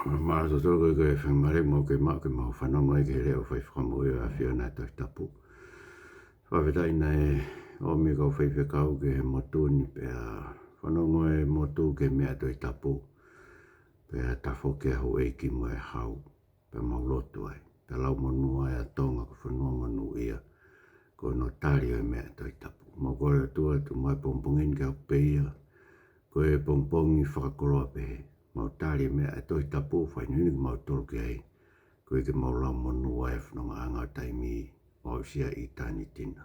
Ma so so ke mare mo ke ma ke ma fa no mo ke le o fai fra mo a fio na to tapu. Fa veta ina o mi ko fai fe ka ke mo tu ni pe a fa no mo e mo tu ke me to tapu. Pe a ta fo ke ho e ki mo e hau pe mo lotu ai. Pe lau mo nu ai a tonga ko fa no mo nu ia ko no tari e me to tapu. Mo ko tu mai pompongin ke pe ia ko e pompongi fa ko pe mau tari me a toi tapu fai nini mau tolu ke ai ko ke mau lau monu ai whanonga anga taimi mau sia i tani tina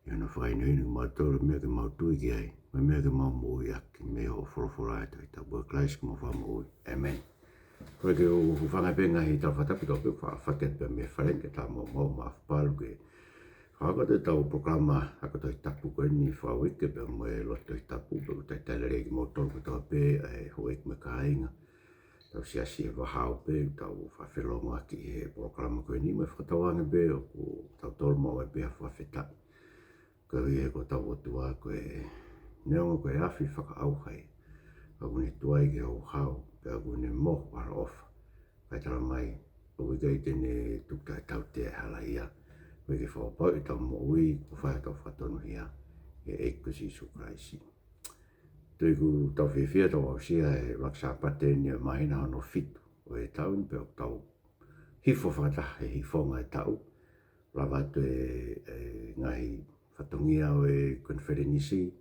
ia na fai nini mau tolu me ke mau tui ke ai me ke mau mui aki me o wholofola e toi tapu e klais ke mau wha mui amen ko ke u whanga penga hi tau whatapi tau pe whaket pe me wharenke ta mau mawhapalu ke Haka te tau programa haka toi tapu ko ni whawike pe mo e lo toi tapu pe te telere ki mo tolu ko tau pe e hoek me kainga. Tau siasi e wahao pe tau whawhelonga ki he programa ko ni me whakatawanga pe o ko tau tolu mo e pe a whawheta. Ko i e ko tau otua ko e neonga ko e awhi whakaau hai. Ka kune tuai ki au hao pe a kune moh wara ofa. Kai tala mai o wika i tene tukta tau te hala ia. Koe ke whapau i tau mo ui, ko whae tau whatono hia, e eiko si Isu Kraisi. Tui ku tau whiwhia tau au sia e raksa pate ni a mahina hano fitu, o e tau ni peo tau hifo whakataha e hifonga e tau, lawa tu e ngahi whatongia o e Confederacy,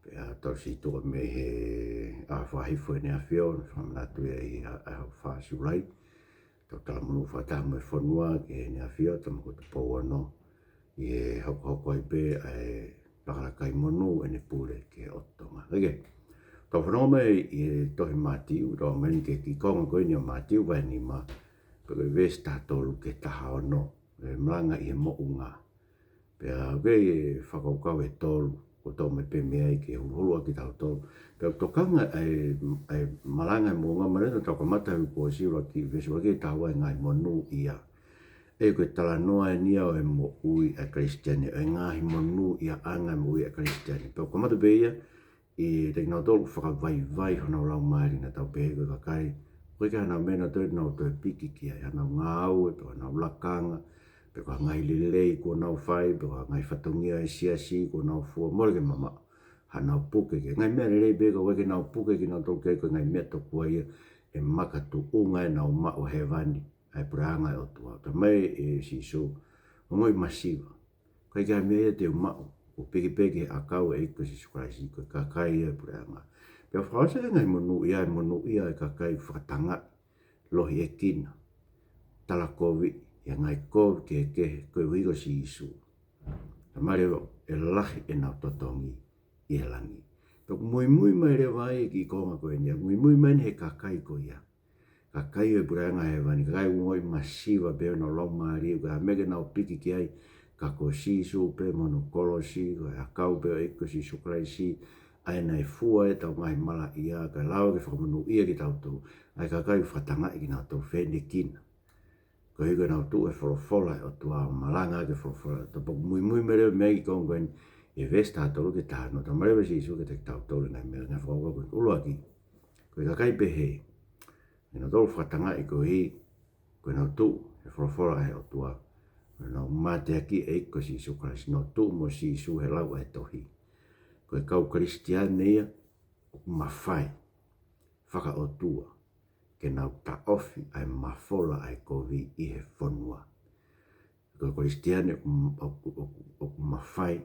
pe a tau si toa me he a whahifo e nea whio, whamanatu e i a whasiurai, tau tala munu whataha mo e whanua ke nea whio, tamo ko te pou ano, i e hoko ai pe e pakarakai monu e ne pule ke otonga. Rege, tau whanau mai i e tohi mātiu, tau meni ke ki konga koe ni o mātiu vai ni ma, peke vesta tolu ke taha ono, e mlanga i e mounga. Pe a wei e whakaukau e tolu, ko tau me pe mea i ke hulua ki tau tolu. Pe a tokanga e malanga e mounga marena tau kamata hui kua siura ki vesi wake tahu ai ngai monu ia. E koe tala noa e nia o e mo ui a Kristiani, e ngahi monu ia anga mo ui a Kristiani. Pe o kamata pe ia, i te ngā tolu whakavai hana o lau maari na tau pehe koe kakai. Koe ka hana mena toi nau toi piki ki ai, hana ngā au e pe hana lakanga, pe koe ngai lelei ko nau whai, pe koe ngai whatongia e siasi ko nau fua, mora ke mama, hana puke ke. Ngai mea lelei pe koe ke nau puke ki nau tolu kei koe ngai mea tokua ia, e makatu unga e nau ma o hevani. Ai pranga o tua ta mai e si so ngoi masiva kai ga me te ma o peki a kau e ko si Kraisi ko ka kai e pranga pe frase ngai monu ia e ka kai fratanga lo e kin tala covid ya ngai ko ke ko wigo si Isu ta mai e lahi e na totongi e langi to muy mai le vai ki ko ko ni muy mai he ka kai ko ia ka kai e buranga e vani, ka kai ungoi masiva pe no lo mari, ka mege na piki ki ai, ka ko si su pe mono kolo si, ka kau pe e ko si Isu Kraisi, ai nei fua e tau ngai mala ia, ka lau ke whakamunu ia ki tau tu, ai ka kai whatanga i ki nau tau whene kina. Ko higa nau tu e wholofola e o tua malanga ke wholofola, ta poku mui mere mei ki kongoen, e vesta atolu ke tāno, ta marewa si Isu ke te tau tolu ngai mea, ngai whakaua koe ulu aki, ko ka kai pe hei, ina tolu whatanga i ko hi, ko ina tu, e whorofora e o tua, ko ina mate aki e iko si Isu Kraisi, no tu mo si Isu he lau e tohi. Ko e kau Kristiane ia, o mawhai, whaka o tua, ke nau ta ofi ai mafola ai kovi i he whanua. Ko e Kristiane o mawhai,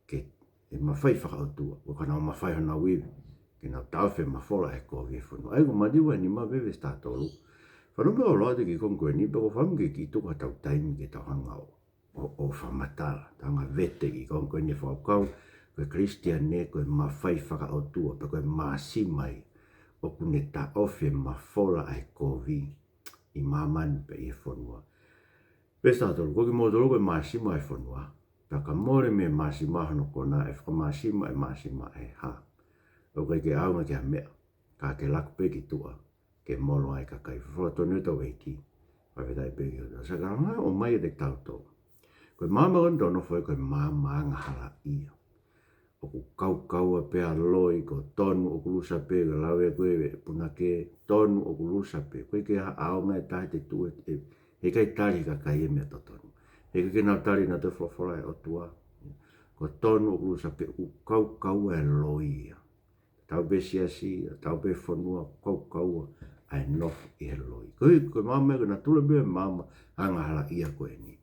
ke e mawhai whaka o tua, ko ka nau mawhai hana wiwi, ke nau ta ofi mafola ai kovi e whanua. Ai ko madiwa ni ma bebe statolu, whanumbe o loa te ki kongoe ni, pero whamuke ki tuka tau taimi ke tau hanga o whamatala, tanga vete ki kongoe ni whaukau, koe Kristiane koe mawhai whaka o tua, pe koe maasi mai, o kune ta ofi mafola ai kovi, i mamani pe i whanua. Pesta tolu, koe ki motoro koe maasi mai whanua, pe ka more me maasi mahano kona, e whaka maasi mai e ha. O koe ke aunga ki a mea, ka ke laku pe ki tua, ke molo ai ka kai whora tonu tau eiti, whawhetai pe ki tua. Sa ka ranga o mai e te tauto. Koe mama kon tono foi koe mama anga hala ia. o ku kau pe a loi ko tonu o ku lusa pe ga lawe koe puna ke tonu o ku lusa pe koe ke ao ngai tae te tu e kai tari ka kai e mea to tonu e ke nau tari na te whawhora e o tua ko tonu o ku lusa pe u kau e loi tau pe siasi tau pe whanua kau ai nofu i he loi koe mama e na tula bea mama anga hala ia koe ni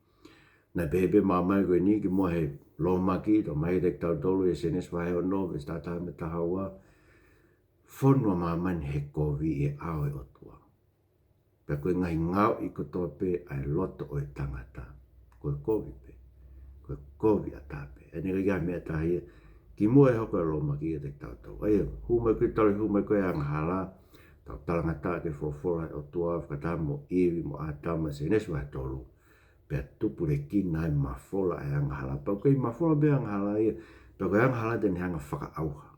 na bebe mama e koe ni ki mua he lo maki to mai dek tau tolu e senes wahe o no ves tata me tahawa whanua mama ni he kovi e ao e o tua pe koe ngai ngau i kotoa pe ai loto o e tangata koe kovi pe koe kovi a tape e nega ia mea tahia ki mua e hoko e lo maki e dek tau tolu ai hume koe tali hume koe anga hala tau talangata ke fofora e o tua whakata mo iwi mo atama senes wahe tolu pe tupu le kina e mafola e anga hala pa koe mafola be anga hala ia pe koe anga hala tene hanga whaka auha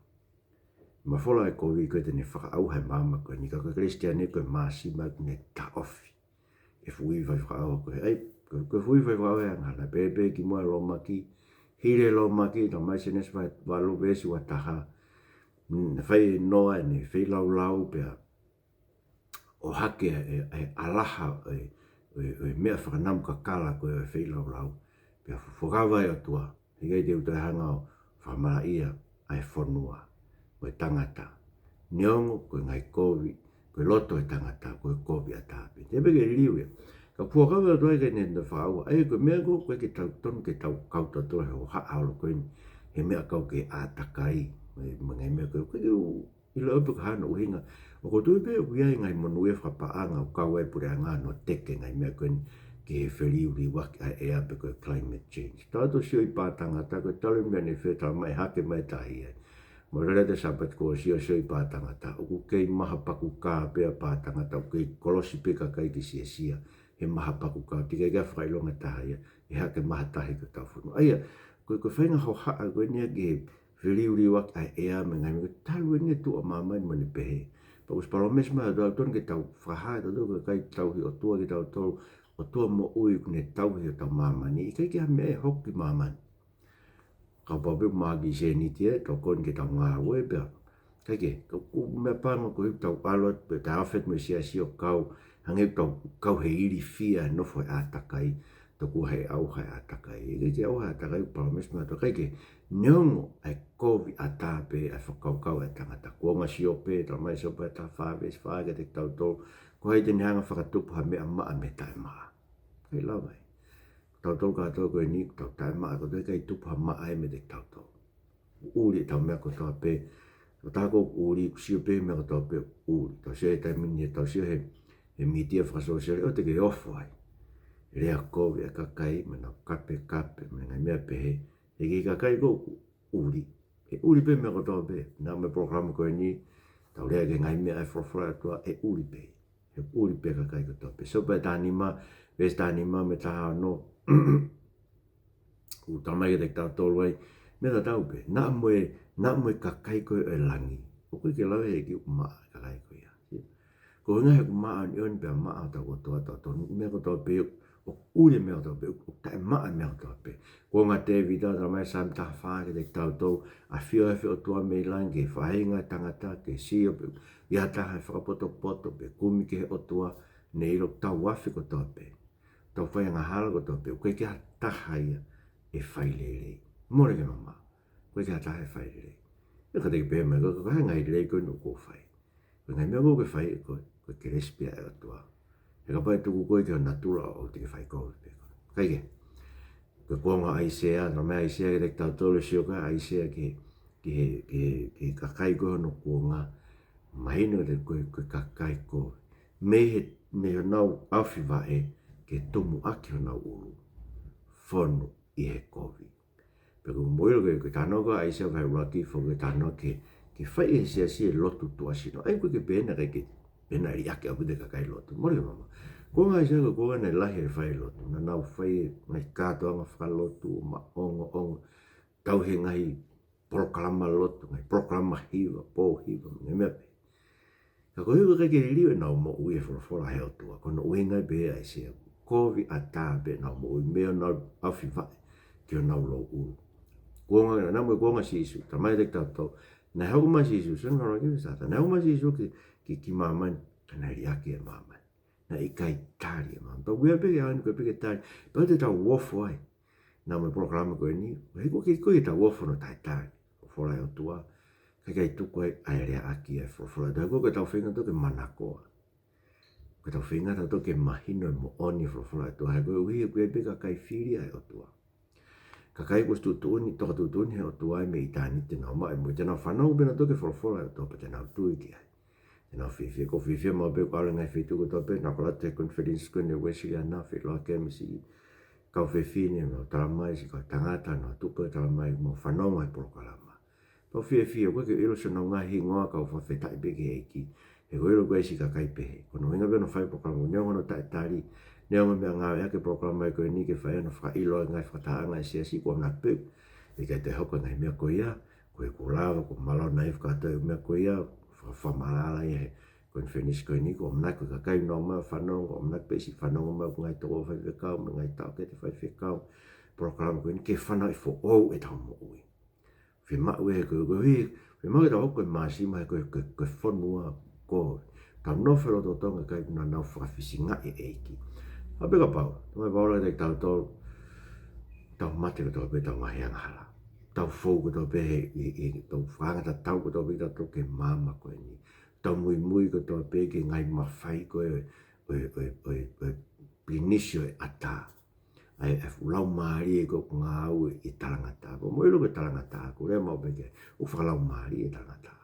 mafola e kovi koe tene whaka auha e mama koe ni koe Christian e koe maasima ne ta ofi e fui vai whaka auha koe ai koe fui vai whaka auha e anga hala pepe ki mua lo maki hire lo maki to mai senes walu besi wa taha whai noa e ne whai lau pe o hake e alaha e mea whakanamu ka kala koe e whailau lau. Pea whakawai o tua, higai te utai hanga o whamara ia ai whanua, koe tangata. Niongo koe ngai kovi, koe loto e tangata, koe kovi a tāpe. Te peke liwe, ka puakawai o tua e kei nenda whaaua, ai koe mea koe ke tau tonu ke tau kauta tua he o haa halo koe ni, he mea kau ke ātakai, ngai mea koe ke ila upu ka hana uhinga, o ko tui pe ku iai ngai monu e whapaanga o kawe pure a ngā no teke ngai mea koe ke he whiriuri waki ai e ape koe climate change. Tātou sio i pātanga ta koe talu mea ni whetara mai hake mai tahi ai. Mo rere te sabat ko sio i pātanga ta. O ku kei maha paku kā pea pātanga ta. O kei kolosi peka kai ki sia he maha paku kā. Tika kia whailonga tahi ai. E hake maha tahi ko tau whunu. Aia, koe whainga ho haa koe nia ki he whiriuri waki ai e ame ngai mea. Talu e nia tu o mamai mani pehe. Pa us palo mesma do ton ke tau whahai to do kai tau hi o tua ki tau tolu o tua mo ui kune tau hi o tau mamani i kai ki ha mea hoki mamani ka pape magi se ni tia ka kon ke tau ngā ue pia kai ke ka ku mea panga ko hi tau alot pe ta hawhet me sia si o kau hange kau he iri fia no foi atakai to ku he au hai atakai i kai te au hai atakai palo mesma to kai ke niongo ai kovi a tāpe ai whakaukau e tangata. Kua ngā si ope, tala mai si ope ta whāwes, whāga te tau tō. Ko hei tene hanga whakatupu ha mea maa me tae maa. Kei lau mai. Tau tō kātou koe ni, tau tae maa, ko tō kai tupu ha maa e me te tau tō. Uri tau mea ko tō pe, ko tāko uri, si ope mea ko tō pe uri. Tau si e tai mini, tau si he mitia whakasosiare, o te kei ofu ai. Rea kovi e kakai, mena kape, mena ngai mea pehe. E ki kakai ko uri. E uri pe mea kotoa pe. Nā me programa koe ni. Tau rea ke ngai mea e whawhara atua. E uri pe. E uri pe kakai kotoa pe. So pe tānima. Ves tānima me taha no. U tamai ke te tau tolu ai. Me ta tau pe. Nā mue kakai koe e langi. O koe ke lau he ki umaa kakai koe ia. Ko inga he umaa ni on pe a maa tau kotoa tau. Mea kotoa pe o uri mea kotoa pe. O tae maa mea kotoa pe. Ko ngā te vita tara mai sam taha whāke te tau tau a whio e whio tua mei lang ke whahenga tangata ke sio pe ia taha e whakapoto poto pe kumi ke he o tua ne iro tau wafi ko toa pe tau whainga hala ko toa pe koe ke ha taha ia e whailere more ke mama koe ke ha taha e whailere e ka te pe me ko hai ngai rei koe no ko whai koe ngai mea ko whai koe ke respia e o tua e ka pai tuku koe ke o natura o te ke whai koe pe kai ke ke kuanga aisea, no mea aisea ke te tau tolu si o ka aisea ke kakai koe no kuanga mahina te koe kakai koe me he nau awhiwa e ke tomu aki ho nau uru whonu i he kovi pe ko moiro ke tano ko aisea vai raki fo ke tano ke whai e sia si e lotu tu asino ai koe ke pena ke pena i ake apu te kakai lotu mori mama ko ngai se ko nei lahi e whai lotu na nau whai ngai kātoa ngā whakalotu ma ongo tau he ngai proklama lotu ngai proklama hiwa pō hiwa ngai mea pe ka ko hiwa kai ke liwe nau mo ui e whora heo tua kono ui ngai pe ai se kovi a tā pe nau mo ui mea nau awhi vai ki o nau lo uru kuonga na mo kuonga sisu ta mai tek tau na hau ma sisu sen no ki sa na hau ma sisu ki mama na ria ki mama na ikai tari mama to we be ya ko be tari to te tau wofo ai na mo programa ko ni he ko ki ta wofo no tai tari fo la tua kai tu ko ai ria aki fo la da ko tau finga to ke manako ko tau finga to ke mahino mo oni fo la to ha ko we be kai firi ai o tua ka kai ko stu tuni to tu tuni o tu ai me tani te no mai mo te no fa no bena to ke for to pe na tu ki ai na fi ko fi mo be ko na fi tu ko to pe na ko te conference ko ne we si na fi lo ke mi si ka fi ni no tra mai si ko tangata no tu pe tra mai mo fa no mai pro kala ma to fi ko ke ilo se no nga hi ngoa ka fa fe tai be ke ki e ko ilo ko si ka kai pe ko no nga be no fa pro kala mo no tai tari nea me ngā ea ke programa e koe ni ke whae na whakailo ngai whakataanga e siasi kua ngā pēu. E kai te hoko ngai mea koe ia, koe ko lawa, ko malo nai whakatau mea koe ia, whamalala i he koe whenis koe ni, ko mnai koe kakai no mea whanong, ko mnai pēsi whanong mea ko ngai toko whai whekau, me ngai tau ke te whai whekau, programa koe ni ke whanau i fo ou e tau mo ui. Whi mau e koe koe, whi mau e tau koe māsima e koe whanua koe. Tau nofero to tonga kai na nau whakawhisi ngā e eiki. A peka pau, mai paula te tau mate ko tau pe tau ngahi anghala. Tau fou ko tau pe tau whangata tau ko tau pe tau ke mama koe ni. Tau mui ko tau pe ke ngai mawhai koe plinisio e ata. Ai lau maari e ko ngā au e talangata. Ko moi lo ke talangata, ko rea mau pe ke u whakalau maari e talangata.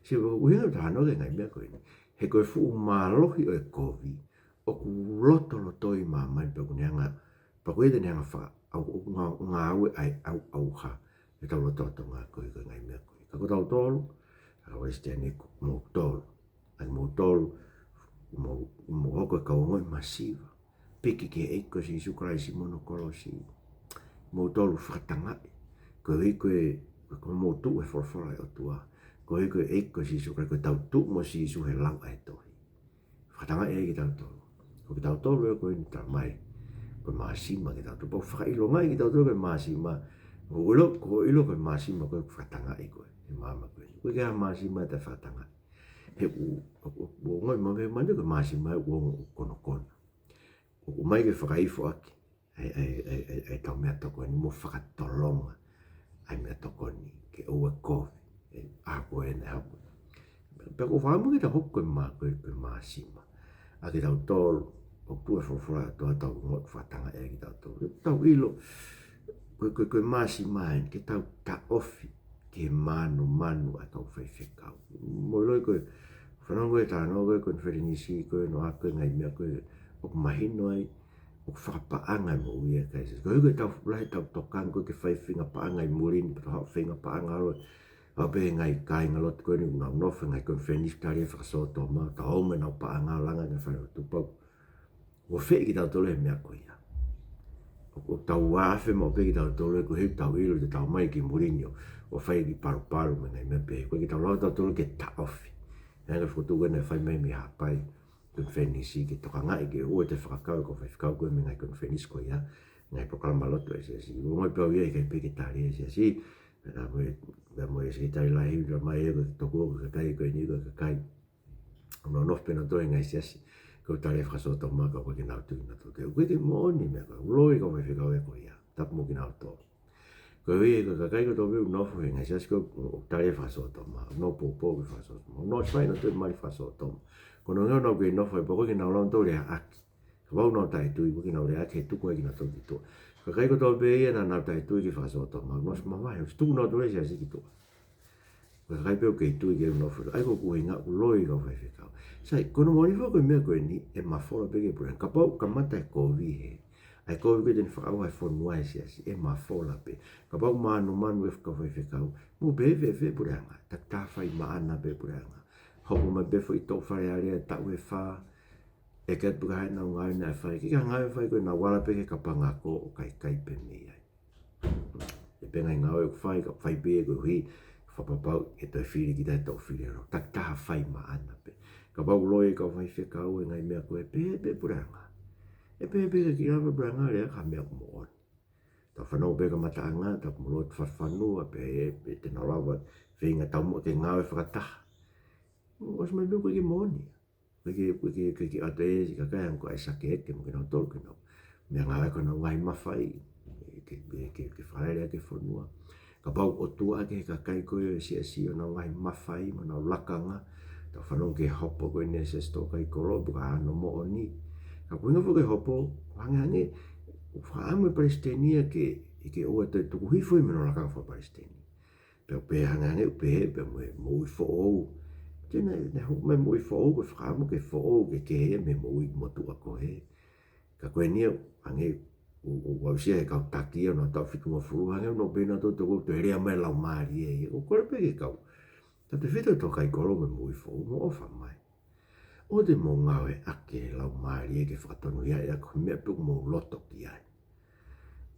Si uhinga tahano ke ngai mea koe ni. He koe fu malohi o e kovi. O ku loto i mamai pe ku neanga pa ku ete neanga wha au ngā aue ai au ha e tau loto ngā koe ngai mea koe ka ko tau tolu ka waiste ane mō tolu ai mō tolu mō hoko e kaungoi masiva piki ke eiko si isu kraisi mono kolo si mō tolu whakatangai ko mō tu e forfora e o tua ko eiko si isu kraisi ko tau tu mo si isu he lau ai tohi whakatangai e ki tau tolu ko tau tolu e koe ni ta mai ko masima ki tau tolu whakailo ngai ki tau tolu koe masima ko ilo koe masima koe whakatanga i koe e mama koe koe kia masima te whakatanga he u ngoi mawe mani koe masima e uongo kono kono ko mai ke whakaifo aki ai tau mea toko ni mo whakatolonga ai mea toko ni ke ua kofi a koe ne hapu pe ko whamu ki ta hoko koe masima a ki tau tolu o pua whawhara toa tau ngot whatanga e ki tau tolu tau ilo koe masi mai ke tau ta ofi ke manu a tau whai whekau mo loi koe whanongo e tāno koe wherenisi koe no a koe ngai mea koe o mahino ai o whakapaanga mo uia kai se koe tau lahi tau tokan koe ke whai whinga paanga i murini pato hao whinga paanga aro au pe ngai kai ngalot koe ni ngau nofa ngai koe whenis tari e whakasoto ma ta ome nau paanga langa ngai whai o tupau o whee ki tau tolu e mea koe ia o tau wafe mo pe ki tau tolu e koe he tau ilo te tau mai ki murini o whai ki paru me ngai mea pe koe ki tau lau tau tolu ke ta ofi ngai whutu koe nei whai mai mi hapai koe whenisi ki toka ngai ki ue te whakakau ko whai whakau koe me ngai koe whenis koe ia ngai proklama loto e se si o ngoi pau ia i kai pe ki tari e se si me mo e se tai lai hivra mai e koe toko koe kai koe ni koe kai no nof pena toi ngai se si koe tari whakasoto maka koe ki nau tui na toke koe ki mooni mea koe uloi koe whai whikau e koe ia tapu mo ki nau tō koe i koe kai koe tobe nofu he ngai se si koe tari whakasoto maka no popo ki whakasoto maka no svai na tui mai whakasoto maka kono ngau nau koe nofu e poko ki nau lau tō rea aki ka wau nau tai tui koe ki nau rea aki he tuku e ki nau tō ki tō ka kai ko tau pe ia na nau tai tui ki whasoto ma nos ma vai o stu no tole sia siki to ka kai pe o ke tui ke no fo ai ko ku inga ku loi ko fe ka sai kono mo ni fo ko me ko ni e ma fo pe ke por ka pau ka mata ko vi he ai ko vi den fa au ai fo no ai sia e ma fo la pe ka pau ma no man we ka fe ka mo be fe por anga ta fa i ma ana be por anga ho mo be fo i to fa ya ta we fa e ke tu kai na ngai na fai ki ngai fai ko na wala pe ke kapanga ko o kai pe me ai e pe ngai ngau e fai ka fai pe ko hi fa pa pa e te fili ki ta to fili ro ta fai ma ana pe ka ba loi ka fai fe ka o ngai me ko e pe puranga e pe ki na puranga le ka me mo ta whanau bega mataanga, ta kumulot whawhanua, pe te narawa, whenga taumu ke ngāwe whakataha. Os mai meu koe ki moni. Koe ki ata e si kakai ang koe sake eke mo ki nau tolu ki nau. Mea ngāwe koe nau ngai mawhai, ke whaere ake whanua. Ka pau o tua ke kakai koe si o nau ngai mawhai, mo nau lakanga, ta whanau ke hopo koe ne se sto kai koro, buka ano mo o ni. Ka koe ngafo ke hopo, hange whaame palestenia ke oa te tuku hifo i meno lakanga wha palestenia. Pea pe hange upe pe mo i fo ou. Tēnā ne hok mai mo i fo ou, ke whakaamo ke fo ou, ke he me mo i motu ako he. Ka koe nia, hange o wausia e kau takia no tau whitunga furu, hange no pēna tō tō te rea mai lau maari e, o kore pe ke kau. Ta te whitu tō kai koro me mo i fo ou, mo ofa mai. O te mo ngawe ake lau maari e ke whakatonu ia e ako mea puku mo loto ki ai.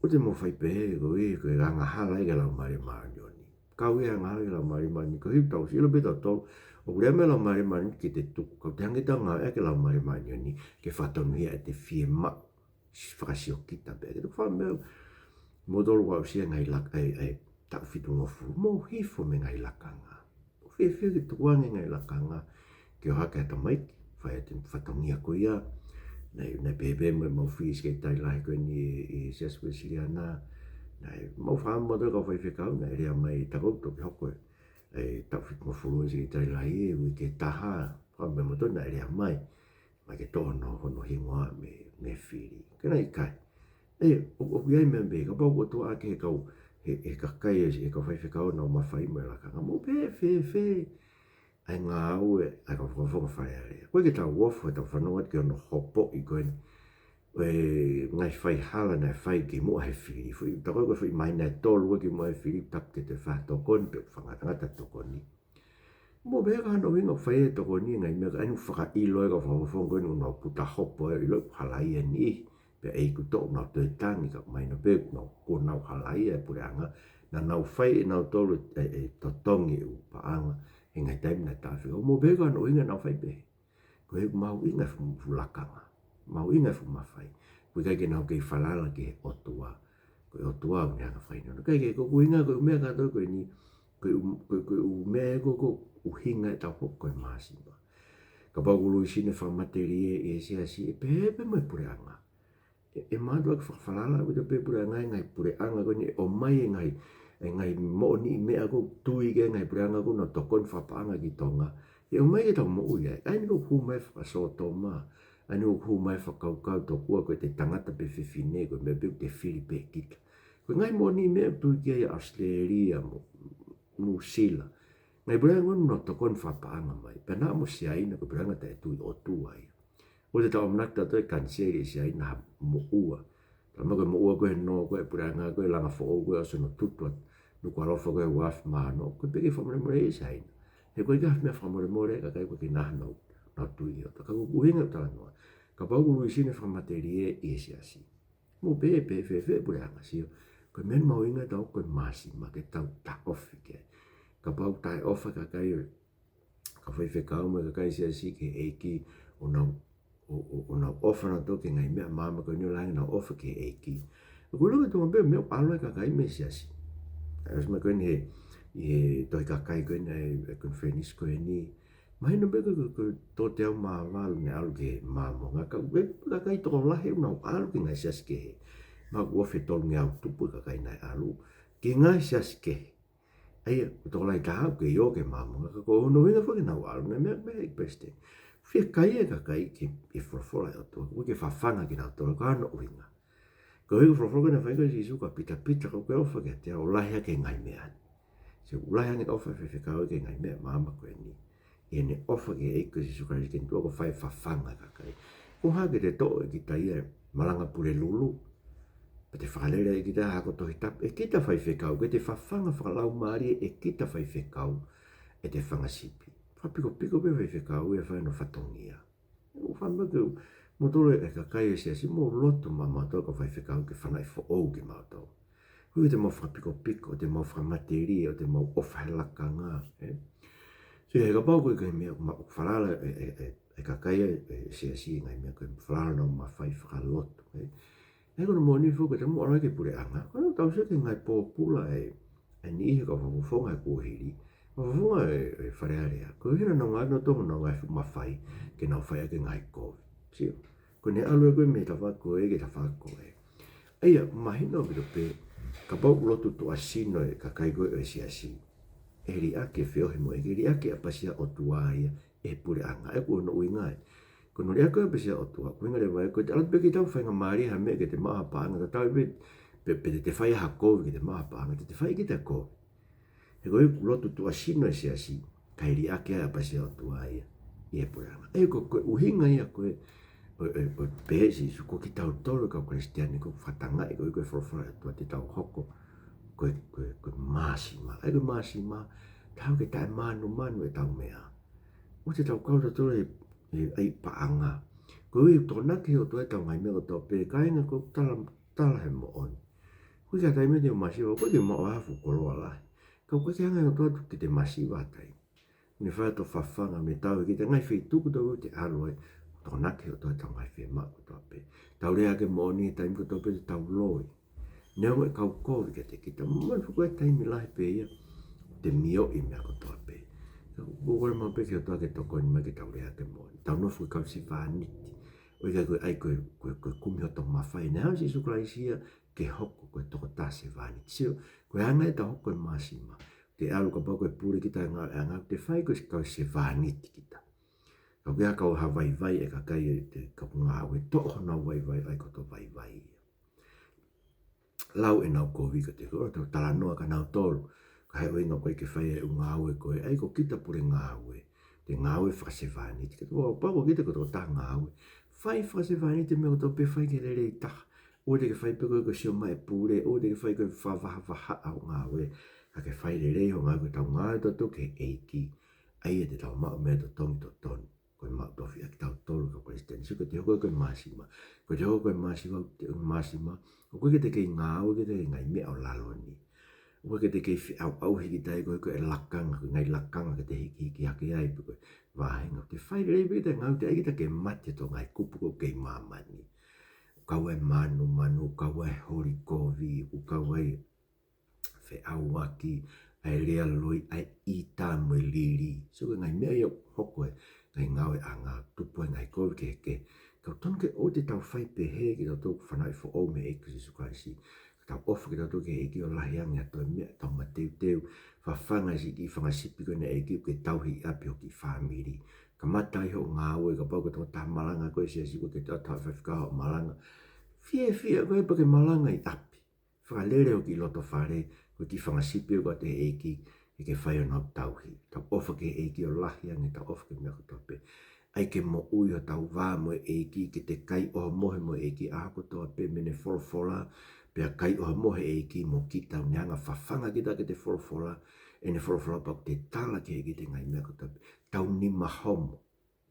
O te mo whaipehe ko e koe ranga hala e ke lau maari maari oni. Kau e hanga hala e lau maari maari, ko hiu tau silo peta tau, o kure me lau maari maari ki te tuku, kau te hangita ngā e ke lau maari maari oni, ke whakatonu ia e te fie ma, whakasio kita pe, ke te whameo, mo tolu wau sia ngai laka e tau whitu ngofu, mo hifo me ngai lakanga. O fie ke tukuange ngai lakanga, ke o hake ata maiki, whai te whatongia ko ia, nei pepe mo mau whis kei tai lai koe ni i siaswe siriana, nei mau whaamo tō kau whaiwhekau, nei rea mai takouto ki hoko e tau whitu ngofuru si kei tai lai e, ui ke taha, whaame mo tō nei rea mai ke tōno hono hingoa me whiri, kena i kai. O kiai mea mbe, ka pau o tō ake he kau, he kakai e kau whaiwhekau nao mawhai mo e lakanga, mo pe, ai ngā au e, ai kau whakawhonga whare area. Koe ke tau wofu e tau whanau ati ki ono hopo i koe ni. Ngai whai hala nei whai ki mua he whiri. Ta koe koe whi mai nei tolu ki mua he whiri tap ke te wha tokoni pe whangatangata tokoni. Mo bega hana winga whai e tokoni ngai mea ka anu whaka ilo e ka whakawhonga koe nunau puta hopo e ilo halai e ni. Pe ei kuto unau tue tangi ka mai no pe unau halai e pure anga. Na nau whai e nau tolu e totongi u paanga. E ngai taimi na tawhi, o mo bega no inga nau whai pehe. Ko he mau inga fulakanga, mau inga fumawhai. Ko kai ke nau kei whalala ke otua, ko otua u neanga whai nono. Kai ke ko inga ko umea kato koe ni, ko umea ko uhinga e tau hoko koe māsima. Ka paukulu i sine whamaterie e siasi, e pepe mai pure anga. E mātua ki whalala, ko te pe pure anga, ngai pure anga koe ni, o mai e ngai mo ni mea ko tui ke ngai preanga ko no tokon whapaanga ki tonga. E o mai e tau mo ui ai. Ai niko ku mai whakasoto maa. Ai niko ku mai whakaukau to kua koe te tangata pe whiwhine koe me piu te whiripe kita. Koe ngai mo ni mea tui ke ia Australia mo New Zealand. Ngai preanga no tokon whapaanga mai. Pena mo si aina ko preanga te tui o tua ai. O te tau mnakta toi kanseri si aina mo ua. Tama koe mo ua koe no koe preanga koe langa fo koe aso no tutuat. Nuku alofa koe waf maano, koe peke whamore more e saina. He koe ka mea whamore more ka kai koe ki naha nau tui o. Ka koe uhinga tala noa. Ka pau kuru i sine whamaterie e siasi. Mo pe pure anga sio. Koe men mau inga tau koe masi ma ke tau ta ofi ke. Ka pau tai ofa ka kai ka whaiwhekau me ka kai siasi ke eiki o nau ofa na toke ngai mea mama koe nio langi nau ofa ke eiki. Koe lunga tunga bea mea aloe ka kai me siasi. As ma koe he toi kakai koe e koe whenis koe ni. Mahi no beka koe tō te au maa walu ne alu ke maa monga. Kakai toko lahe unau alu ki ngai sias ke he. Ma kua whi tolu nge au tupu kakai nai alu. Ke ngai sias ke he. Aia, toko lai tahau ke io ke maa monga. Kako hono winga whake nau alu ne mea ik peste. Whia kai e kakai ke whorofora e otua. Kua ke whawhanga ki nau tola ka ano winga. Ko hei whorofora na whaika si suka pita ko koe ofa ke te au lahi ke ngai mea. Se ulahi ange ofa whewhekau ke ngai mea mama koe ni. I ne ofa ke eiko si suka si kentua ko whai whawhanga kakai. Ko hake te toa e kita ia malanga pure lulu. Pa te whakalere e kita hako tohi tap. E kita whaiwhekau ke te whawhanga whakalau maari e kita whaiwhekau e te whangasipi. Whapiko piko pe whaiwhekau e whai no whatongia. O whamaka mo tolo e kakai e siasi mo loto ma mātou ka whaiwhekau ke whanai fo ou ki mātou. Hui te mau whapiko piko, te mau whamateri, o te mau ofahilaka ngā. So he ka pau koe kai mea, whalala e kakai e siasi ngai mea koe whalala nau ma whai whakaloto. e kono mo ni fuko te mo ala ke pure anga kono tau se ke ngai popula e ni he ka fonga ko hiri fonga e farearea ko hira no ngai no tonga no ngai mawhai ke nau whai ke ngai ko sio ko ne alu ko me ta ko e ke ta ko e ai mahino bi pe ka pau lotu to asino e ka kai go e si e ri ake feo he mo e ri ake apasia o tuaia e pure anga e ko no ingai ko no ria ko pe sia o tua ko ngare vai ko ala pe ki tau whainga mari ha me ke te maha paanga ta tau pe te whai ha ko ki te maha paanga te whai ki te ko e ko lotu tua sino e sia si kai ri ake a pa sia o tua ia e pure anga e ko uhinga ia ko o pesi su ko ki tau tolo ka kristiani ko fatanga e ko forfora tua te tau hoko ko masima e ko masima tau ke tai manu e tau mea o te tau kauta tolo ai paanga ko i tona ke o to e tau ngai me o to pe kainga ko tala he mo on ko ka tai me te masiva ko te mo afu ko lo ala ko ko te anga o to ki te masiva tai ni fa to fafanga me tau ki te ngai fe tu ko te alo e tona ke o to e tau ngai fe ma ko to pe tau rea ke mo ni tai ko to pe tau loi ne o ka ko ke te ki te mo ko e tai mi lai pe ia te mio i me ko to pe Google mo pe ke to ke to ko ni me ke tau rea ke mo tau no fu ka si vaniti o ka ko ai ko kumi o to mawhai ne hau si suklaisia ke hoko ko to ta se vaniti sio ko anga e ta hoko e masima te alu ka pako e pure kita anga te whai ko se vaniti kita ka kia ka o ha vai e ka kai te ka punga au e toho na vai ai ko to vai lau e nau kovi ka te kora tau tala noa ka nau tolu ka heo inga koe ke whai e unga au e koe ai ko kita pure ngā au e te ngā au e whakasewani te kato pako kita ko tō tā ngā au e whai whakasewani te mea ko tō pe whai ke rere i taha o te ke whai pe koe ko sio mai pure o te ke whai koe whawaha au ngā au e ka ke whai rere ho ngā koe tau ngā e tō ke eiki ai e te tau mao mea tō tongi tō tonu koe mao tofi a ki tau tolu ka koe steni so ko te hoko koe masima ko te hoko koe masima o koe ke te kei ngā au ke te ngai mea o laloni o koe ke te kei au hiki tai koe koe lakanga koe ngai lakanga ke te hiki hake ai pe koe wahenga te whai rei pe te ngau te aigita ke mate tō ngai kupu ko kei mamani kau e manu kau e hori kovi kau e whe au waki ai rea loi ai i tā moe liri so koe ngai mea i hoko e ngai ngau e anga tupu e ngai kovi ke kau tonu ke o te tau whai pe he ki tau tōku whanau i wha o me e kusi sukaisi tau ofa ki tau tōku e ki o lahi angi ato e mea tau mateu whawhanga si ki whangasipi koe ne e ki ke tauhi api o ki whamiri ka matai ho ngā ue ka pau ka tō tā malanga koe si asi koe ke tau tau whawhikaha o malanga fie koe pa ke malanga i api whakalere o ki loto whare koe ki whangasipi o koe te e ki e ke whai o nau tauhi tau ofa ke e ki o lahi angi tau ofa ke mea ko tope ai ke mo ui o tau wā mo e ki ke te kai o mohe mo e ki a ko toa pe mene wholofola pe a kai o mohe e ki mo ki tau neanga whawhanga ki ta ke te wholofola e ne wholofola pa te tala ke e ki te ngai mea ko tope tau ni mahomo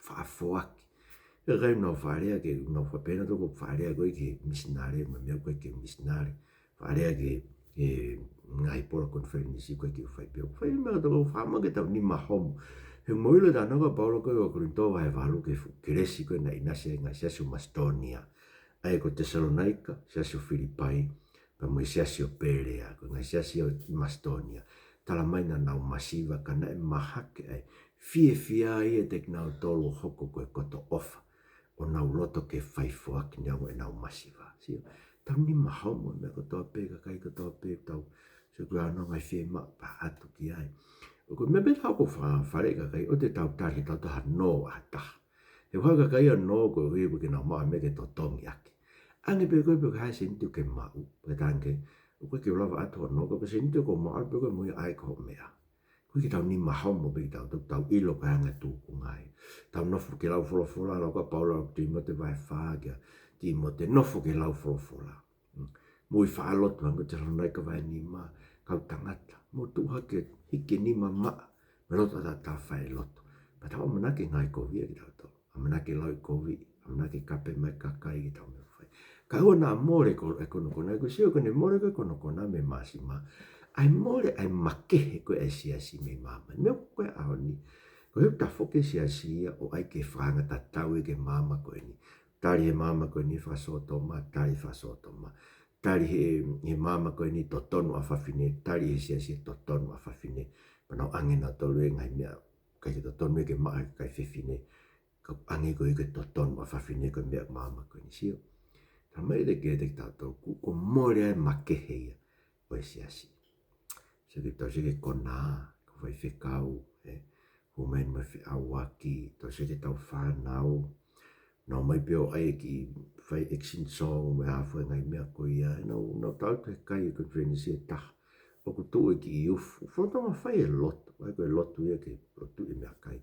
whaafoaki e rei no wharea ke no whapena toko wharea koe ke misinare ma mea koe ke misinare wharea ke ngai pora konferenisi koe ke whaipeo whai mea toko whama ke tau ni mahomo he moile da noga paulo koe o Korintoa he walu ke resi koe na inase ngai siasio Mastonia ai ko Tesalonaika siasio Filipai pa mo siasio Perea ko ngai siasio Mastonia tala mai na nau masiva kana e mahake ai fie ai e te nau tolu hoko koe koto ofa o nau loto ke whaifua ki nau e nau masiva sio tau ni mahomo me kotoa pe ka kai kotoa pe tau se kua anō ngai fie ma pa atu ki ai o ko mebe tau ko whare ka kai o te tau tari tau taha no a taha. He whaka ka kai a no ko hibu ki nā maa me ke to tongi ake. Ange pe koe pe kai se nitu ke mau. Pe tanke, o koe ke ulawa atu a no ko se nitu ko maa pe koe mui ai ko mea. Koe ki tau ni mahomo pe ki tau ilo ka hanga tūku ngai. Tau nofu ke lau wholofola lau ka paula ti mo te vai whaagia. Ti mo te nofu ke lau wholofola. Mui whaalotu hanga te ranai ka vai ni maa. Kau tangata. Mo tuha ke hike ni mama. Me loto ta ta whae loto. Pa tau amanake ngai kovi e ki tau tau. Amanake lau kovi. Amanake kape mai kakai ki tau me whae. Ka hua nā more ko e kono kona. Ko sio kone more ko kono kona me masima. Ai more ai makehe ko e siasi me mama. Me koe aho ni. Ko heu ta foke siasia o ai ke whanga ta tau e ke mama ko e ni. tali he mama koe ni whasoto ma, tali whasoto ma. Tali he mama koe ni to tonu a whawhine, tali he sia sia to tonu a whawhine. Panau angena tolu e ngai mea, kai to tonu e ke maa kai whiwhine, ka ange koe ke to tonu a whawhine koe mea mama koe ni sio. Ta mai de ke te tātou ku, ko more ai makeheia o e sia si. Se ke tau se ke kona, ko whai whekau, humen me whi awaki, to se ke tau whanau, no mai peo ai ki whai exin song me hawhai ngai mea koe ia, no tau te kai e koe treni si e taha, o ku tu e ki i ufu, whanau whai e lotu, ai koe lotu ia ke lotu e mea kai.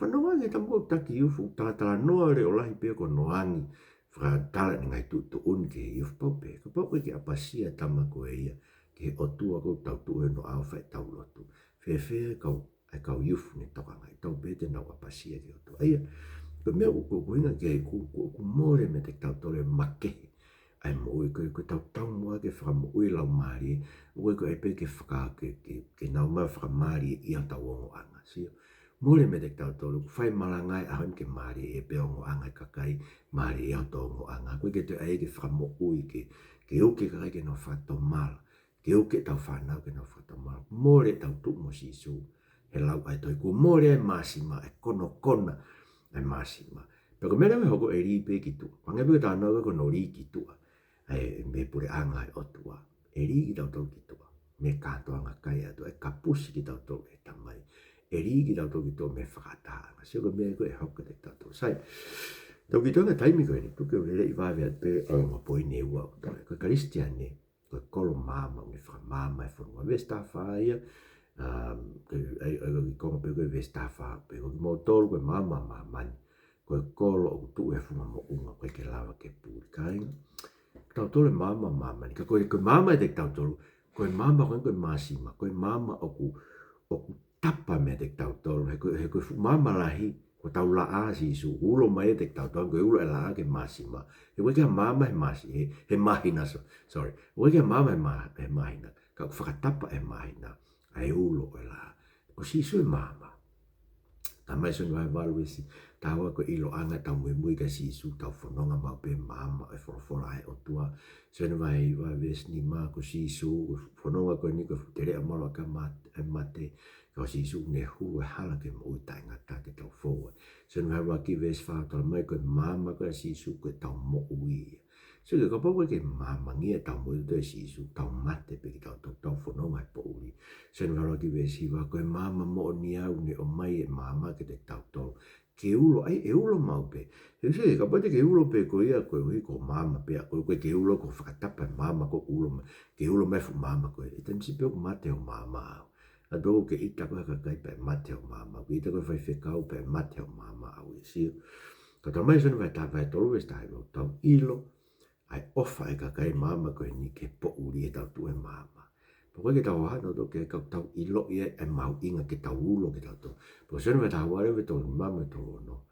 Whanau ange tamu taki i ufu, tala noa re o lahi peo ko noangi, tala ni ngai tu un ke i ufu paupe, ka paupe ke apasia tama koe ia, ke o tua ko tau tu e no au whai tau lotu, whewhe kau, ai kau i ufu ni toka ngai, tau pete nau apasia ke o tua. Aia, ko mea ko hinga ke ai ku more me te tau tole makehe, ai mo ui ko tau mua ke whakamu ui lau maari, ui ko ai pe ke ke nau mai whakamari i a tau ongo anga, sio. More me te tau tole, ku whai malangai ahon ke maari e pe ongo anga kakai, maari i a tau ongo anga, koe ke te ai ke whakamu ui ke uke kakai ke no whatau mala, ke uke tau whanau ke no whatau mala, more tau tu mo sisu, he lau ai toi, ku more ai masima, e kono kona, ai masima. Pero mera me hoko e ripe ki tu. Pangepe ta no ko no ri ki tu. Ai me pure anga o tua. E ri ki tau tau ki tu. Me ka to anga kai atu e kapusi ki tau tau e tamai. E ri ki tau tau ki tu me whakata. Se ko me ko e hoko te tau tau. Sai. Tau ki tonga taimi ko ni. Tuke ule i wawe at pe o ma poi ne ua o tau. Ko karistiane. Ko kolo mama. Me whakamama e whanua. Vesta whaia. Ai konga pe koe vesta wha. Pe koe mo tolu koe mama mani. Koe kolo o tu e funga mo unga koe ke lava ke pūri kainga. Tau tole mama mama ni. Ka koe mama e te tau tolu. Koe mama koe masima. Koe mama o ku tapa me te tau tolu. He koe mama lahi. Ko tau la a si su. Ulo mai e te tau tolu. Koe ulo e la a ke masima. He koe kia mama he masi. He mahina. Sorry. Koe kia mama he mahina. Ka whakatapa he mahina. Ai ulo e la. Ko si su e mama. Ta mai sonu hai walu esi, tawa ko ilo anga tau mui ka sisu, tau whanonga mau pe mama, e whorofora ai o tua. Sonu vai ves ni maa ko sisu, whanonga ko ni ko tere a mara ka mate, ko sisu ne hu e hala ke mo uta ngata ke tau fōa. Sonu vai waki ves whātala mai ko mama ko sisu ko tau mo ui. So ka paua ke mama ngia tau mo uta sisu, tau mate pe ki tau whanonga e po ui. Senu hara ki vesi wa koe mama mo o ni au ne o mai e mama ke te tau tolu. Ke ulo, ai e ulo mau pe. He se, ka pate ke ulo pe ko ia koe hui ko mama pe. Koe ke ulo ko whakatapa e mama ko ulo. Ke ulo mai fu mama koe. E tansi pe o mate o mama au. A tō ke ita koe kakai pe mate o mama. Ko ita koe whai whekau pe mate o mama au e sio. Ka tau mai senu vai tāwai tolu e stai lo. Tau ilo, ai ofa e kakai mama koe ni ke po uri e tau tu e mama. Pokoi ke tau hana to ke kau tau ilo ia e mau inga ke tau ulo ke tau to. Pokoi senu me tau wale we tau mama e tau no.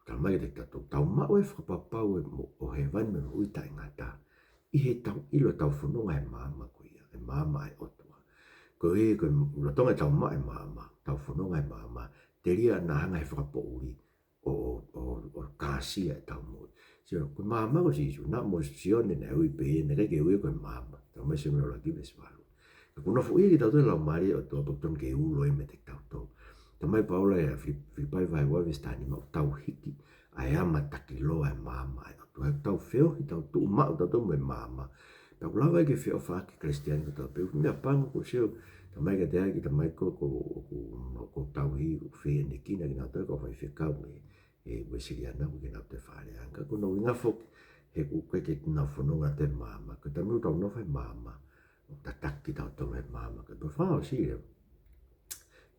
Tau mai ke tau tau mau e whakapapau e o he van me uita e ngata. I he tau ilo tau whanonga e mama ko ia. E mama e otua. Ko e koe ulatonga tau ma e mama. Tau whanonga e mama. Te ria na hanga he whakapo uri. O kāsia e tau mo. Sio, koe mama ko sisu. Na mo sione ne ui pe e ne reke ui koe mama. Tau mai senu la kiwe swalu. Kuna fu i tau tau lau mari o tō tō ke ulo e me te tau tō. Ta mai paula e whipai vai wawestani mau tau hiki a e ama taki loa e mama e atu. He tau wheo hi tau tū mau tau tō me mama. Pau lawa e ke wheo whaaki kristiani ko tau peu. Mea pangu ko seo. Ta mai ka te aki ta mai ko tau hi whea ne kina ki nā tau ko whai whekau me e wesiriana ko ki nā te whare anga. Kuna winga fok he kukai ke tina whanonga te mama. Ka tanu tau no whai mama. Tataki tau tau he mama ka pa whao si reo.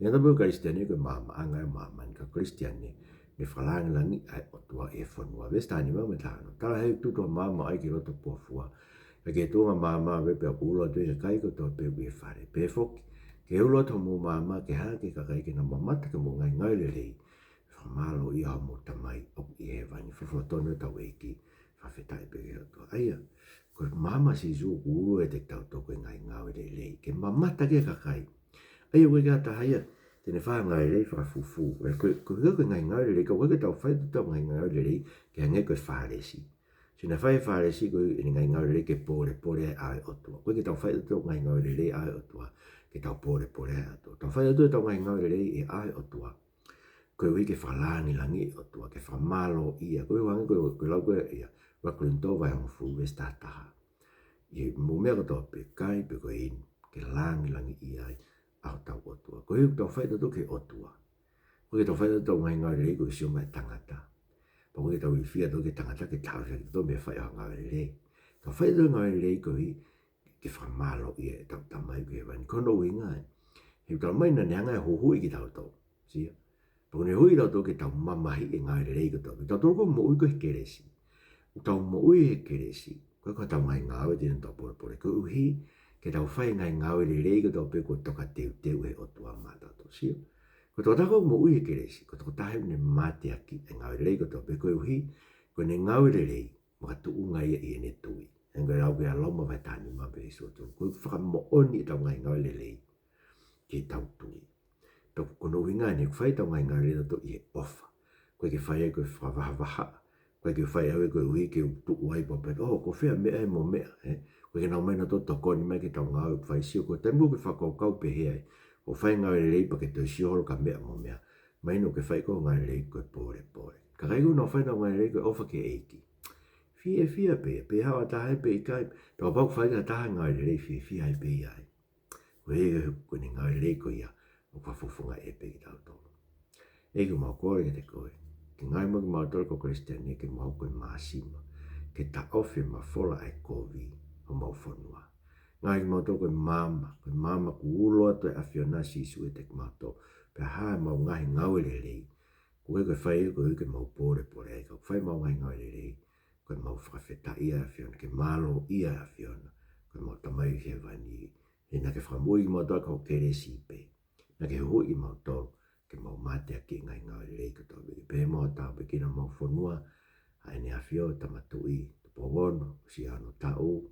Ia tapu kristiani ko mama anga e mama ni ka kristiani me whalangi langi ai o tua e whanua. Vestani mau me tāno. Tala hei tutua mama ai ki roto puafua. E ke tūnga mama wepe a ulo atu e kai ko tō pe ue whare. Pe foki. Ke ulo atu mo mama ke hake ka kai ke na mamata ka mo ngai ngai le rei. Whamalo i hao mo tamai o i e vani. Whawhatonu tau eiki. Whawhetai pe ke atua. Aia. Ko mama si zu uru e te tau toko ngai ngau e rei. Ke mamata ke kakai. Ai koe ka ta haia. tene wha ngai rei whakafufu. Ko hiko ngai ngai rei, ka waka tau whai tau ngai ngai rei, ke hange koe whāresi. Sina whai whāresi koe ngai ngai rei ke pōre ai otua. Koe ke tau whai tau ngai ngai rei ai otua, ke tau pōre ai otua. Tau whai tau ngai ngai rei e ai otua. Koe wiki whalangi langi otua, ke whamalo ia. Koe wangi koe lau koe ia, wakulinto vai ang fu westataha. I mo mea ko tau pe kai pe koe in, ke langi ia ai. Au tau otua. Ko hiu tau whaita tau ke otua. Ko ke tau whaita tau ngai rei ko sio mai tangata. Pa ko ke tau i whia tau ke tangata ke tau whaita tau mea whaia ngai rei. Tau whaita tau ngai rei ko hi ke whamalo ia e tau tamai ke wani. Kono ui ngai. Hiu tau mai na neanga e hohui ki tau tau. Sia. Pa ko ne hui tau tau ke tau mamahi e ngai rei ko tau. Tau tau ko mo ui ko he keresi. Tau mo ui he keresi. Ko tau ngai ngāwe tino tau pore. Ko uhi ke tau whai ngai ngāwe rei ko tau pe ko toka teu he otua mata to sio. Ko tau tako mo ui he keresi, ko tau tahe ne mate aki e ngāwe rei ko tau pe ko uhi, ko ne ngāwe rei maka tu unga ia i ene tui. Enga rau ke aloma vai tani ma pe iso tu. Ko whaka mo oni tau ngai ngāwe rei ki tau tui. Tau kono uhi ngai ne whai tau ngai ngāwe rei to i e ofa. Ko ke whai e ko whavaha. Ko ke whai awe ko uhi ke tu uai po pe. Oh, ko whea mea e mo mea. Ko ke nau maina to tokoni mai ke tau ngāwe whai sio. Ko taimu ke whakau kau pe hea. O whai ngāwe rei pa ke tau sio horo ka mea mo mea. Maino ke whai ko ngāwe rei koe pore. Ka kai ko nau whai nau ngāwe rei koe ofa ke eiki. Fia pe. Pe hawa tahe pe i kai. Tau pau whai ka tahe ngāwe rei fia hai pe i ai. Ko hea ko ne ngāwe rei ko ia. O ka fufunga e pe i tau tō. Ego mau kore ke te koe. Ke ngai mo ki mau tōra ko Kristiani ke mau koe maasima. Ke ta ofi ma fola ai kovi o mau whanua. Ngai mau tō koe mama ku ulo atu e awhiona si isu e te mau tō. Pe hae mau ngahi ngauere rei. Koe koe whai e koe ke mau pore ai. Koe whai mau ngahi ngauere rei. Koe mau whakawheta ia awhiona. Ke malo ia awhiona. Koe mau tamai he vani. E na ke whamui ki mau tō kau kere si pe. Na ke hui mau tō. Ke mau mate a ki ngai ngauere rei ko tō. Pe mau tau pe kina mau whanua. Ai ne awhio tamatui. Tupo wono. Si ano tau.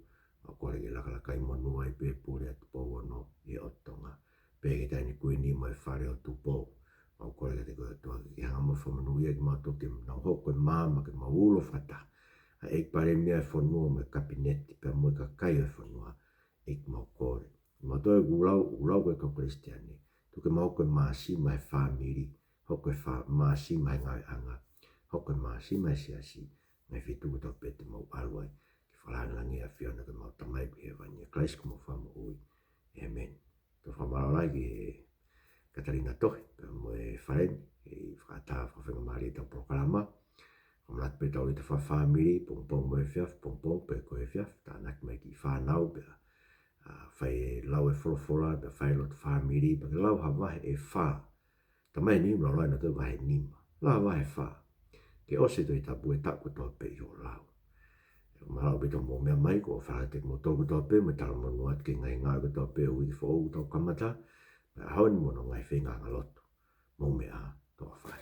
O kore ke laka i monua i pe pure atu powono i otonga. Pe ke taini kui ni mo e whare o tupo. O kore ke te koe atua ki hanga mo whamanu ia ki mato ke nau hoko e mama ke mau ulo whata. A eik pare mea e whanua mo e kapineti pe mo e ka kai e whanua. Eik mau kore. Mato e ulau koe kau Kristiani. Tuke mau koe maasima e whamiri. Hoko e maasima e ngai anga. Hoko e maasima e siasi. Ngai fitu tau pete mau aluai. Whalangi a whiona ke mau tamai pi he vani. Klais ko mau whamu ui. Amen. Tō whamara lai ki Katarina Tohi. Pe mo e whareni. E whakata whawhenga maari tau proklama. Whamlat pe tau i te whawhamiri. Pongpong mo e whiaf. Pongpong pe ko e whiaf. Tā nak mai ki whanau. Pe whai lau e wholofola. Pe whai lot whamiri. Pe lau ha wahe e wha. Tamai ni mla lai na tō wahe nima. Lau wahe wha. Ke ose to i tapu e tapu tō pe i o lau. Marau beto mo mea mai ko wharatek mo tōku tō pe me tala mo nuat ke ngai ngā ko tō pe o i whōu tō kamata me haoni mo no ngai whenga ngaloto mo mea tō whai.